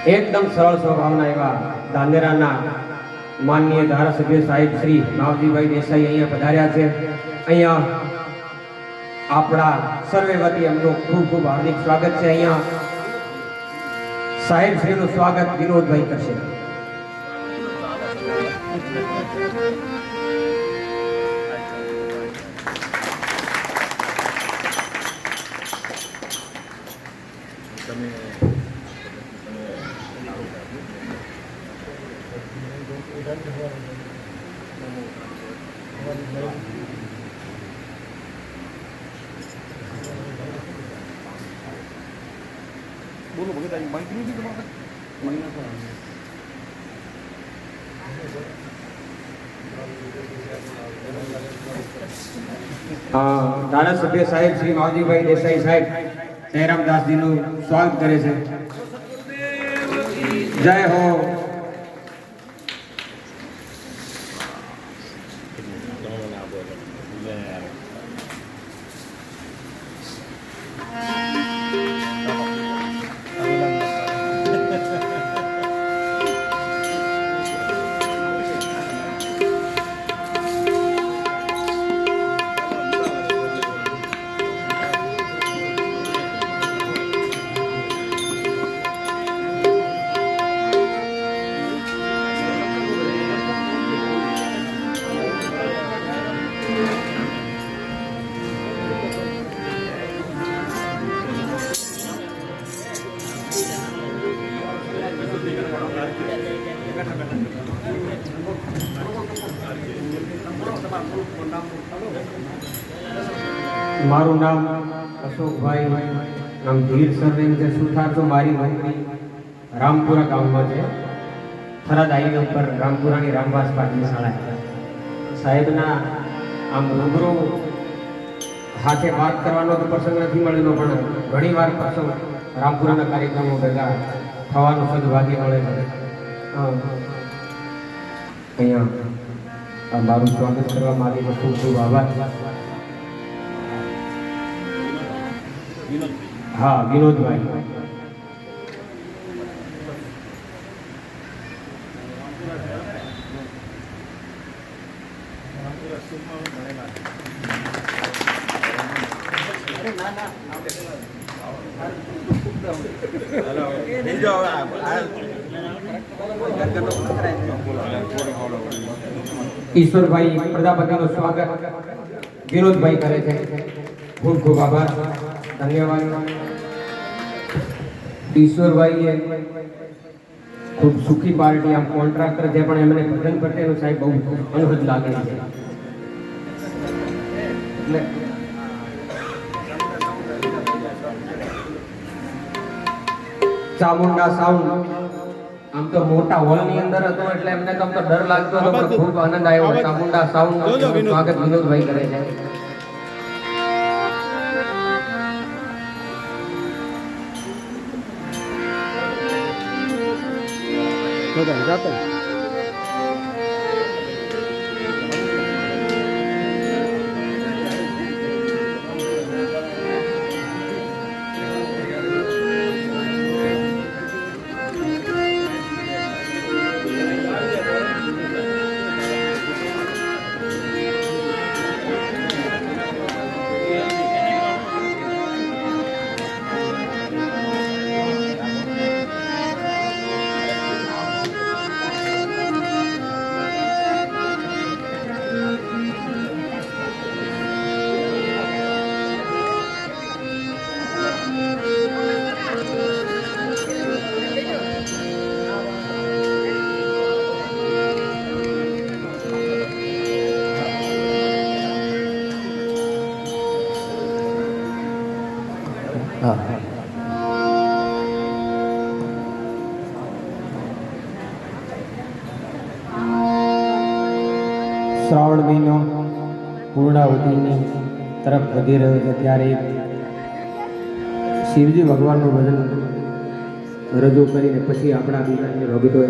एकदम सरल स्वभावना एवं धानेराना माननीय धारासभ्य साहेब श्री मावजीभाई देसाई अहींया पधार्या छे। अहींया आपड़ा सर्वे वती एमनुं खूब खूब हार्दिक स्वागत छे। अहींया साहेब श्रीनुं स्वागत विनोदभाई करशे। બોલો ભગત આ માઈક નથી તમારે धारासभ्य साहेब श्री मावजीभाई देसाई साहेब जयरामदास जी નું સ્વાગત કરે છે। जय हो। मारू नाम अशोक भाई नाम धीर सरनेम से सुथार तो मारी नौकरी रामपुरा गांव में है। थराद हाईवे पर रामपुरा की रामवास पाटनी शाला है। साहेब ना आम रूबरू हाथे बात करवानो तो प्रसंग नहीं मळेलो पण घणी वार प्रसंग रामपुरा ना कार्यक्रमों भेगा थवानो सदभाग्य मळे छे। अहींया मारू स्वागत करवा मारी खूब खूब आभार। हाँ विनोद भाई ईश्वर भाई प्रजापति નું સ્વાગત વિનોદ ભાઈ કરે છે। खूब खूब आभार धन्यवाद। ईश्वर भाई खूब सुखी पार्टी आम कॉन्ट्राक्टर है पण एमने भजन पटेल साहेब बहुत अनहद लागे छे। એટલે ચામુંડા સાઉન્ડ આમ તો મોટા હોલ ની અંદર હતો એટલે એમને તો ડર લાગતો હતો પણ ખૂબ આનંદ આવ્યો। ચામુંડા સાઉન્ડ નું સ્વાગત વિનોદભાઈ કરે છે। जाता है श्रावण महीनो पूर्णावती तरफ वधी रह्यो छे त्यारे शिवजी भगवान भजन रजू करीने पछी आपणा बीजा भगतोए